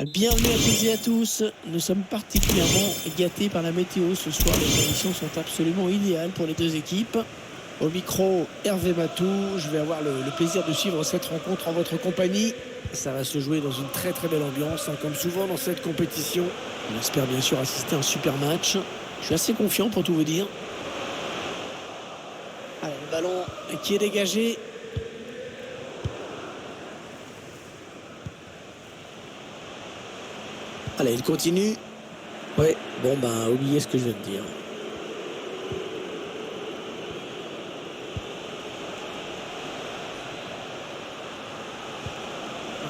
Bienvenue à toutes et à tous. Nous sommes particulièrement gâtés par la météo ce soir. Les conditions sont absolument idéales pour les deux équipes. Au micro, Hervé Matou. Je vais avoir le plaisir de suivre cette rencontre en votre compagnie. Ça va se jouer dans une très très belle ambiance, comme souvent dans cette compétition. On espère bien sûr assister à un super match. Je suis assez confiant pour tout vous dire. Allez, le ballon qui est dégagé. Allez, il continue. Ouais, bon ben, oubliez ce que je viens de dire.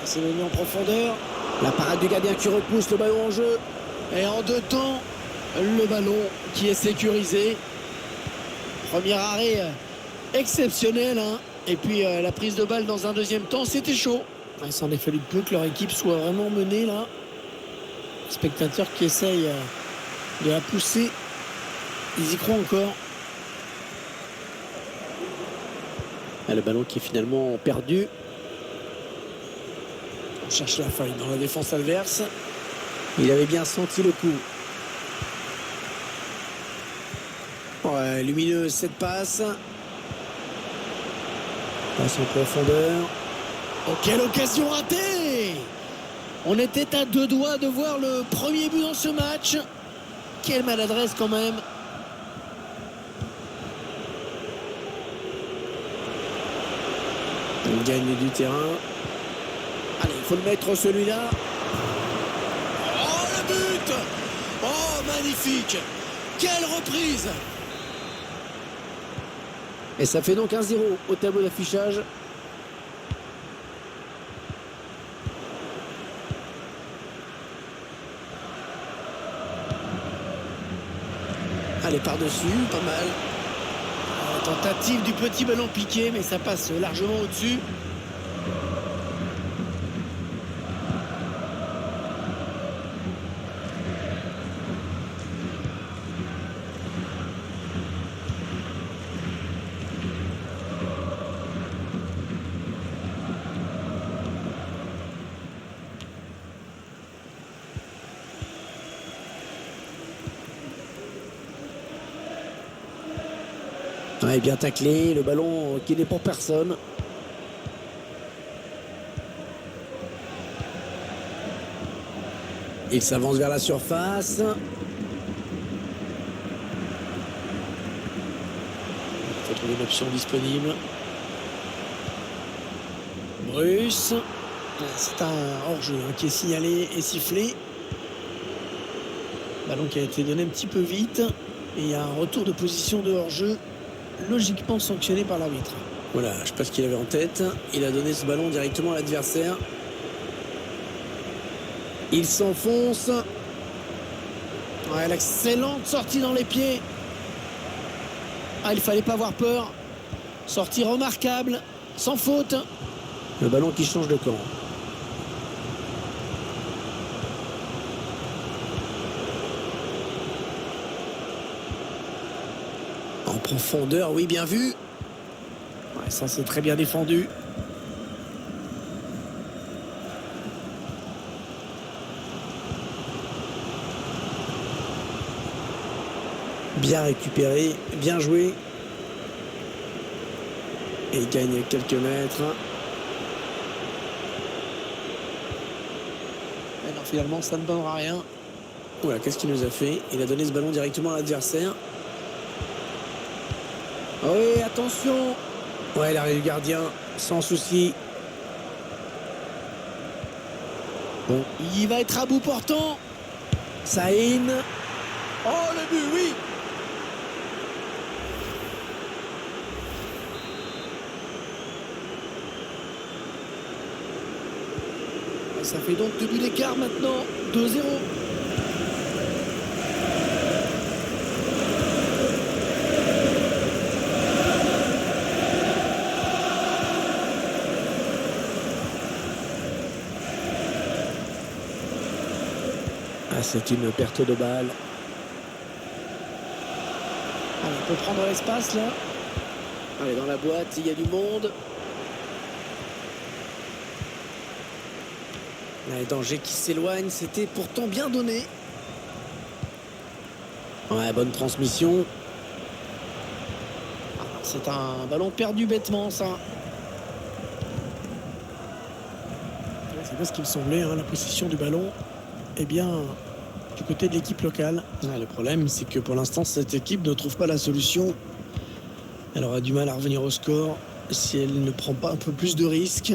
C'est venu en profondeur. La parade du gardien qui repousse le ballon en jeu. Et en deux temps, le ballon qui est sécurisé. Premier arrêt exceptionnel. Et puis la prise de balle dans un deuxième temps, c'était chaud. Il s'en est fallu peu que leur équipe soit vraiment menée là. Spectateurs qui essayent de la pousser. Ils y croient encore. Et le ballon qui est finalement perdu. On cherche la faille dans la défense adverse. Il avait bien senti le coup. Ouais, lumineuse cette passe. Passe en profondeur. Oh, quelle occasion ratée! On était à deux doigts de voir le premier but dans ce match. Quelle maladresse quand même. On gagne du terrain. Allez, il faut le mettre celui-là. Oh, le but! Oh, magnifique! Quelle reprise! Et ça fait donc 1-0 au tableau d'affichage. Allez, par-dessus, pas mal. Tentative du petit ballon piqué, mais ça passe largement au-dessus. Ouais, bien taclé, le ballon qui n'est pour personne. Il s'avance vers la surface. Il faut trouver une option disponible. Bruce. C'est un hors-jeu qui est signalé et sifflé. Ballon qui a été donné un petit peu vite. Et il y a un retour de position de hors-jeu, logiquement sanctionné par l'arbitre. Voilà, je ne sais pas ce qu'il avait en tête. Il a donné ce ballon directement à l'adversaire. Il s'enfonce. Ouais, l'excellente sortie dans les pieds. Ah, il fallait pas avoir peur. Sortie remarquable, sans faute. Le ballon qui change de camp. En profondeur, oui, bien vu. Ouais, ça c'est très bien défendu. Bien récupéré, bien joué. Et il gagne quelques mètres. Et non, finalement, ça ne donnera rien. Voilà, qu'est-ce qu'il nous a fait? Il a donné ce ballon directement à l'adversaire. Oui, attention. Ouais, l'arrêt du gardien, sans souci. Bon, il va être à bout portant. Saïn. Oh, le but, oui. Ça fait donc 2 buts d'écart maintenant. 2-0. Ah, c'est une perte de balle. Allez, on peut prendre l'espace là. Allez, dans la boîte, il y a du monde. Les dangers qui s'éloignent, c'était pourtant bien donné. Ouais, bonne transmission. C'est un ballon perdu bêtement, ça. C'est bien ce qui me semblait, hein, la possession du ballon. Eh bien, du côté de l'équipe locale. Ouais, le problème, c'est que pour l'instant, cette équipe ne trouve pas la solution. Elle aura du mal à revenir au score si elle ne prend pas un peu plus de risques.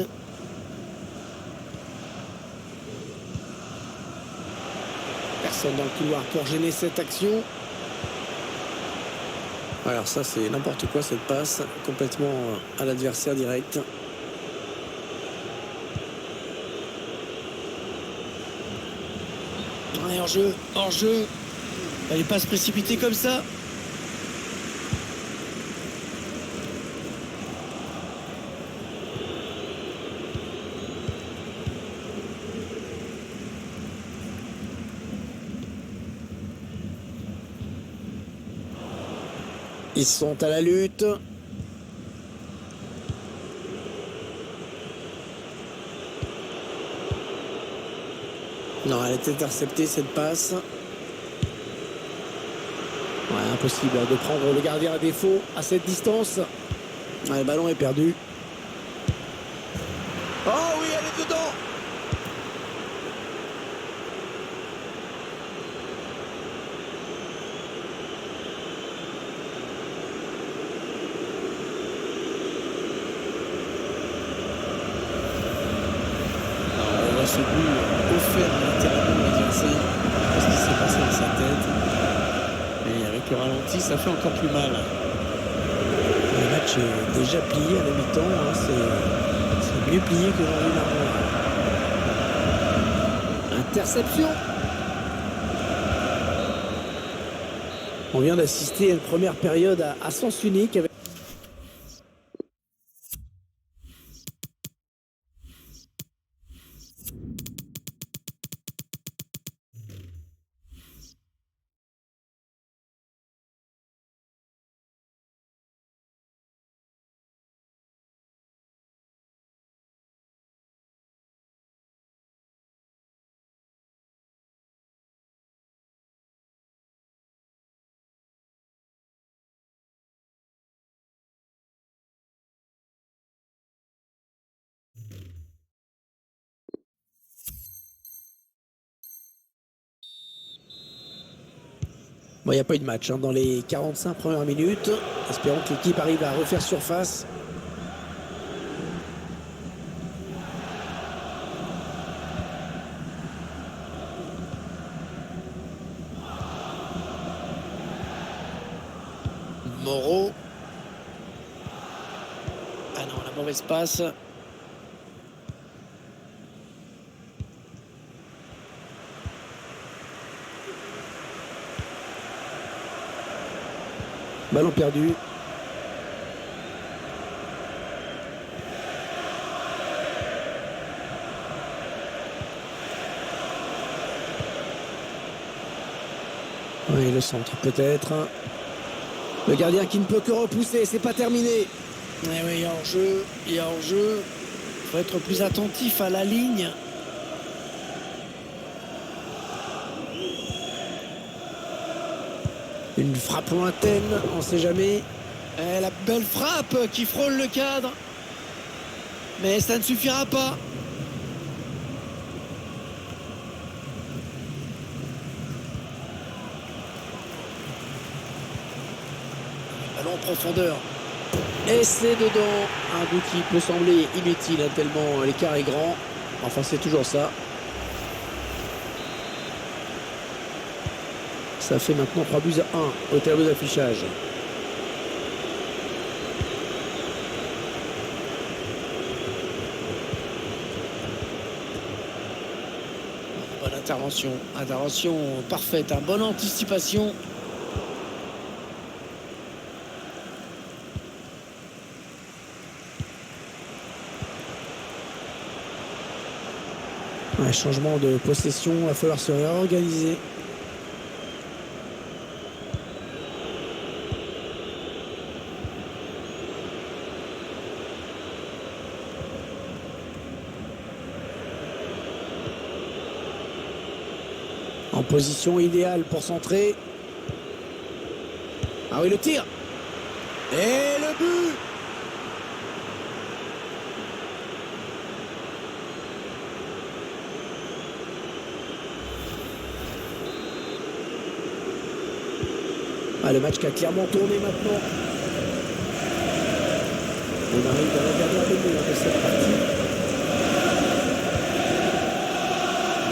Personne dans le couloir pour gêner cette action. Alors ça, c'est n'importe quoi, cette passe. Complètement à l'adversaire direct. Ouais, hors-jeu, hors-jeu. Fallait pas se précipiter comme ça. Ils sont à la lutte. Non, elle est interceptée, cette passe. Ouais, impossible de prendre le gardien à défaut à cette distance. Ouais, le ballon est perdu. Oh oui, elle est dedans. On voit ce but offert littéralement à l'adversaire. Qu'est-ce qui s'est passé dans sa tête? Et avec le ralenti, ça fait encore plus mal. Le match est déjà plié à la mi-temps. Hein. C'est mieux plié que dans une armoire. Interception. On vient d'assister à une première période à sens unique avec... Bon, il n'y a pas eu de match hein, dans les 45 premières minutes. Espérons que l'équipe arrive à refaire surface. Moreau. Ah non, la mauvaise passe. Ballon perdu. Oui, le centre peut-être. Le gardien qui ne peut que repousser, c'est pas terminé. Oui, oui, il y a hors-jeu, il y a hors-jeu. Il faut être plus attentif à la ligne. Une frappe lointaine, on ne sait jamais. Et la belle frappe qui frôle le cadre. Mais ça ne suffira pas. Ballon en profondeur. Et c'est dedans. Un but qui peut sembler inutile hein, tellement l'écart est grand. Enfin, c'est toujours ça. Ça fait maintenant 3-1 au tableau d'affichage. Bonne intervention. Intervention parfaite. Hein. Bonne anticipation. Un changement de possession. Il va falloir se réorganiser. En position idéale pour centrer. Ah oui, le tir. Et le but. Ah, le match qui a clairement tourné maintenant. On arrive dans la dernière demi-heure de cette partie.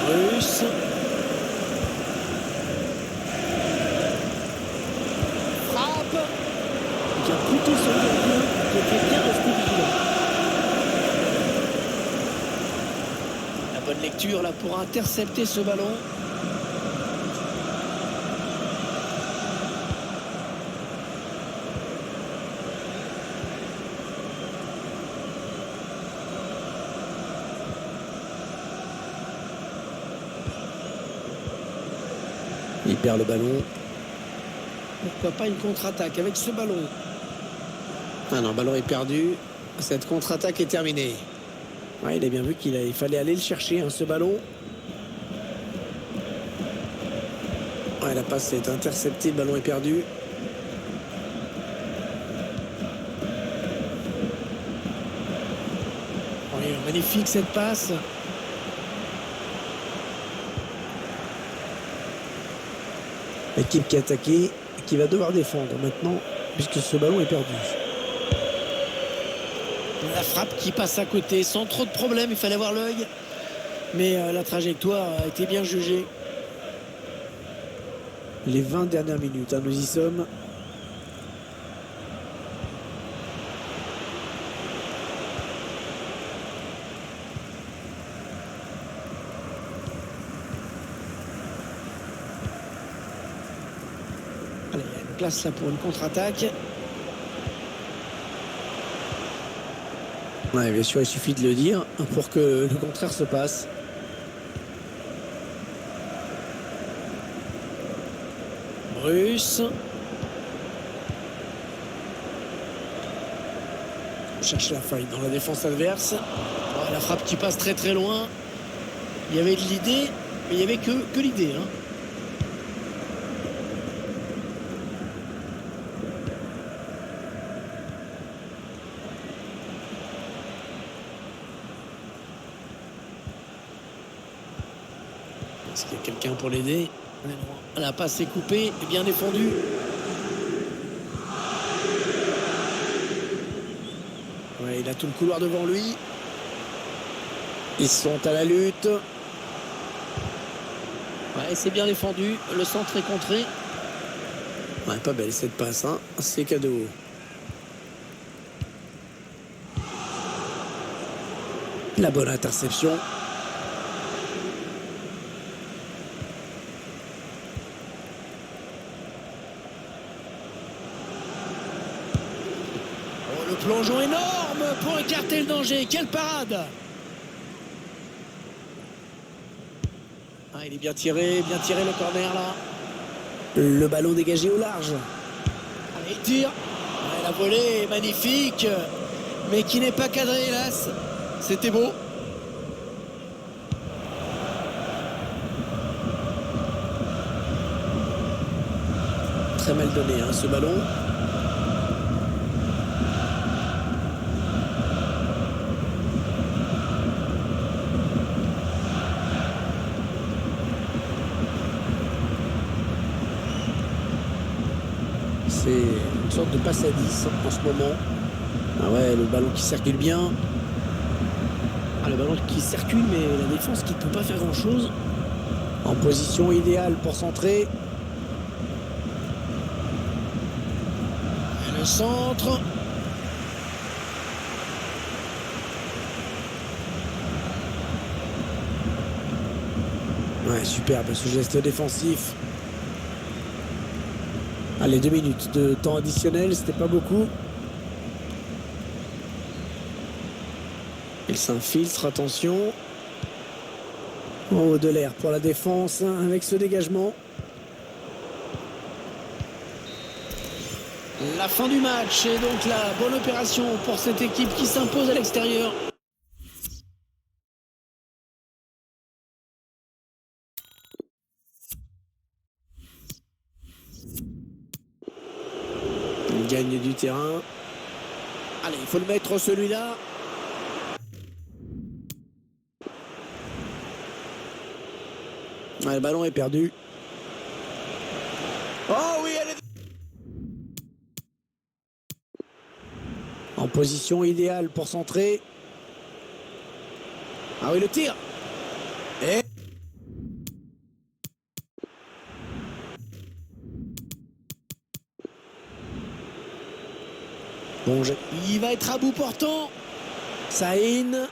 Russe. Frappe. Qui a plutôt son gardien, qui était bien resté vigilant. La bonne lecture là pour intercepter ce ballon. Il perd le ballon. Pourquoi pas une contre-attaque avec ce ballon? Ah non, le ballon est perdu. Cette contre-attaque est terminée. Ouais, il a bien vu qu'il fallait aller le chercher, hein, ce ballon. Ouais, la passe est interceptée, le ballon est perdu. Oui, magnifique cette passe. L'équipe qui a attaqué, qui va devoir défendre maintenant, puisque ce ballon est perdu. La frappe qui passe à côté, sans trop de problèmes, il fallait avoir l'œil. Mais la trajectoire a été bien jugée. Les 20 dernières minutes, hein, nous y sommes. Allez, il y a une place là pour une contre-attaque. Ouais, bien sûr, il suffit de le dire pour que le contraire se passe. Russe. On cherche la faille dans la défense adverse. Ouais, la frappe qui passe très très loin. Il y avait de l'idée, mais il n'y avait que l'idée, hein. Est-ce qu'il y a quelqu'un pour l'aider? La passe est coupée et bien défendue. Ouais, il a tout le couloir devant lui. Ils sont à la lutte. Ouais, c'est bien défendu. Le centre est contré. Ouais, pas belle cette passe, hein. C'est cadeau. La bonne interception. Le plongeon énorme pour écarter le danger. Quelle parade! Ah, il est bien tiré le corner là. Le ballon dégagé au large. Allez, il tire. Ouais, la volée est magnifique, mais qui n'est pas cadré, hélas. C'était beau. Très mal donné, hein, ce ballon. C'est une sorte de passe à 10 en ce moment. Ah ouais, le ballon qui circule bien. Ah, le ballon qui circule, mais la défense qui ne peut pas faire grand-chose. En position idéale pour centrer. Et le centre. Ouais, superbe ce geste défensif. Allez, 2 minutes de temps additionnel, c'était pas beaucoup. Il s'infiltre, attention. Oh, de l'air pour la défense, hein, avec ce dégagement. La fin du match et donc la bonne opération pour cette équipe qui s'impose à l'extérieur. gagne du terrain. Allez, il faut le mettre celui-là. Ouais, le ballon est perdu. Oh oui, elle est en position idéale pour centrer. Ah oui, le tir. Et bon, il va être à bout portant. Saïn.